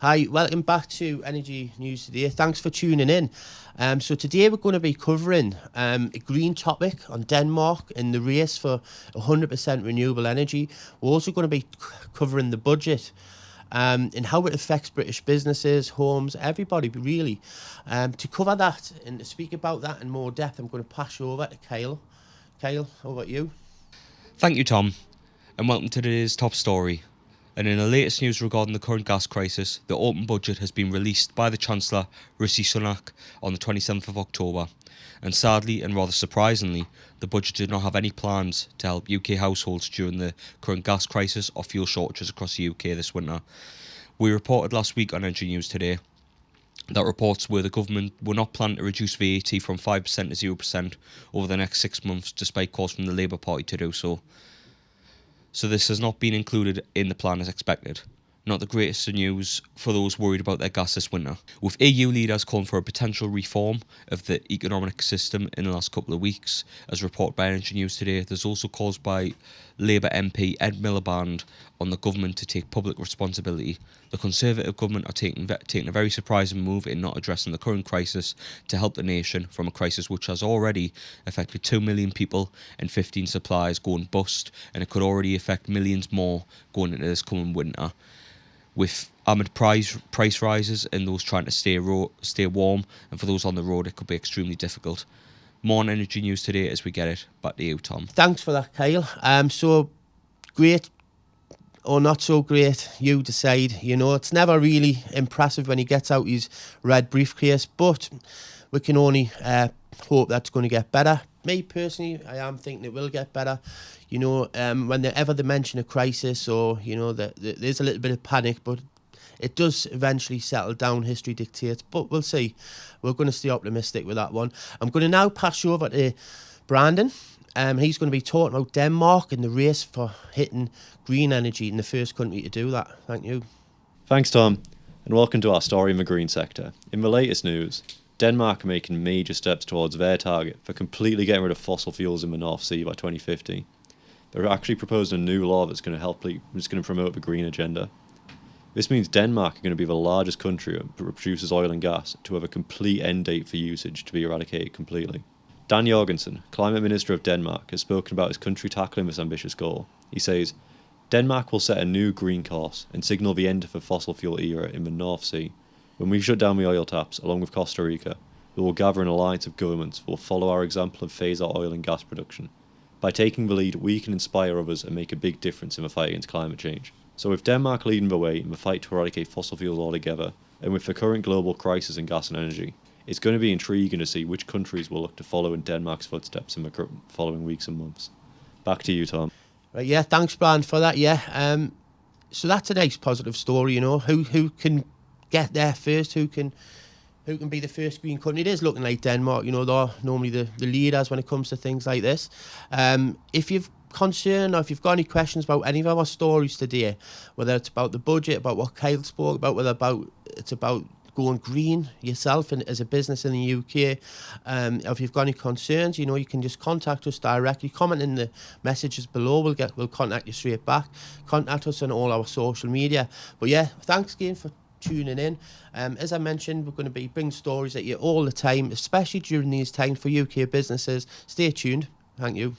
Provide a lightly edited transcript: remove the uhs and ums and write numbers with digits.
Hi, welcome back to Energy News Today. Thanks for tuning in. So today we're going to be covering a green topic on Denmark in the race for 100% renewable energy. We're also going to be covering the budget and how it affects British businesses, homes, everybody really. To cover that and to speak about that in more depth, I'm going to pass you over to Kyle. Kyle, how about you? Thank you, Tom, and welcome to today's top story. And in the latest news regarding the current gas crisis, the autumn budget has been released by the Chancellor, Rishi Sunak, on the 27th of October. And sadly, and rather surprisingly, the budget did not have any plans to help UK households during the current gas crisis or fuel shortages across the UK this winter. We reported last week on Energy News Today that reports were the government were not planning to reduce VAT from 5% to 0% over the next 6 months, despite calls from the Labour Party to do so. So this has not been included in the plan as expected. Not the greatest of news for those worried about their gas this winter. With EU leaders calling for a potential reform of the economic system in the last couple of weeks, as reported by Energy News Today, there's also calls by Labour MP Ed Miliband on the government to take public responsibility. The Conservative government are taking a very surprising move in not addressing the current crisis to help the nation from a crisis which has already affected 2 million people and 15 suppliers going bust, and it could already affect millions more going into this coming winter. With amid price rises and those trying to stay warm, and for those on the road, it could be extremely difficult. More on Energy News Today as we get it. Back to you, Tom. Thanks for that, Kyle. So great or not so great, you decide. You know, it's never really impressive when he gets out his red briefcase, but we can only hope that's going to get better. Me personally, I am thinking it will get better. You know, whenever they mention a crisis or, you know, there's a little bit of panic, but it does eventually settle down, history dictates. But we'll see. We're going to stay optimistic with that one. I'm going to now pass you over to Brandon. He's going to be talking about Denmark and the race for hitting green energy in the first country to do that. Thank you. Thanks, Tom, and welcome to our story in the green sector. In the latest news, Denmark are making major steps towards their target for completely getting rid of fossil fuels in the North Sea by 2050. They're actually proposing a new law that's going to promote the green agenda. This means Denmark are going to be the largest country that produces oil and gas to have a complete end date for usage to be eradicated completely. Dan Jorgensen, Climate Minister of Denmark, has spoken about his country tackling this ambitious goal. He says, "Denmark will set a new green course and signal the end of the fossil fuel era in the North Sea. When we shut down the oil taps, along with Costa Rica, we will gather an alliance of governments that will follow our example and phase out oil and gas production. By taking the lead, we can inspire others and make a big difference in the fight against climate change." So with Denmark leading the way in the fight to eradicate fossil fuels altogether, and with the current global crisis in gas and energy, it's going to be intriguing to see which countries will look to follow in Denmark's footsteps in the following weeks and months. Back to you, Tom. Right, yeah, thanks, Brian, for that. Yeah, so that's a nice positive story. You know, who can get there first? Who can be the first green country? It is looking like Denmark. You know, they're normally the leaders when it comes to things like this. If you've concern or if you've got any questions about any of our stories today, whether it's about the budget, about what Kyle spoke about, whether it's about going green yourself and as a business in the UK, if you've got any concerns, you know, you can just contact us directly. Comment in the messages below. We'll contact you straight back. Contact us on all our social media. But yeah, thanks again for tuning in. As I mentioned, we're going to be bringing stories at you all the time, especially during these times for UK businesses. Stay tuned. Thank you.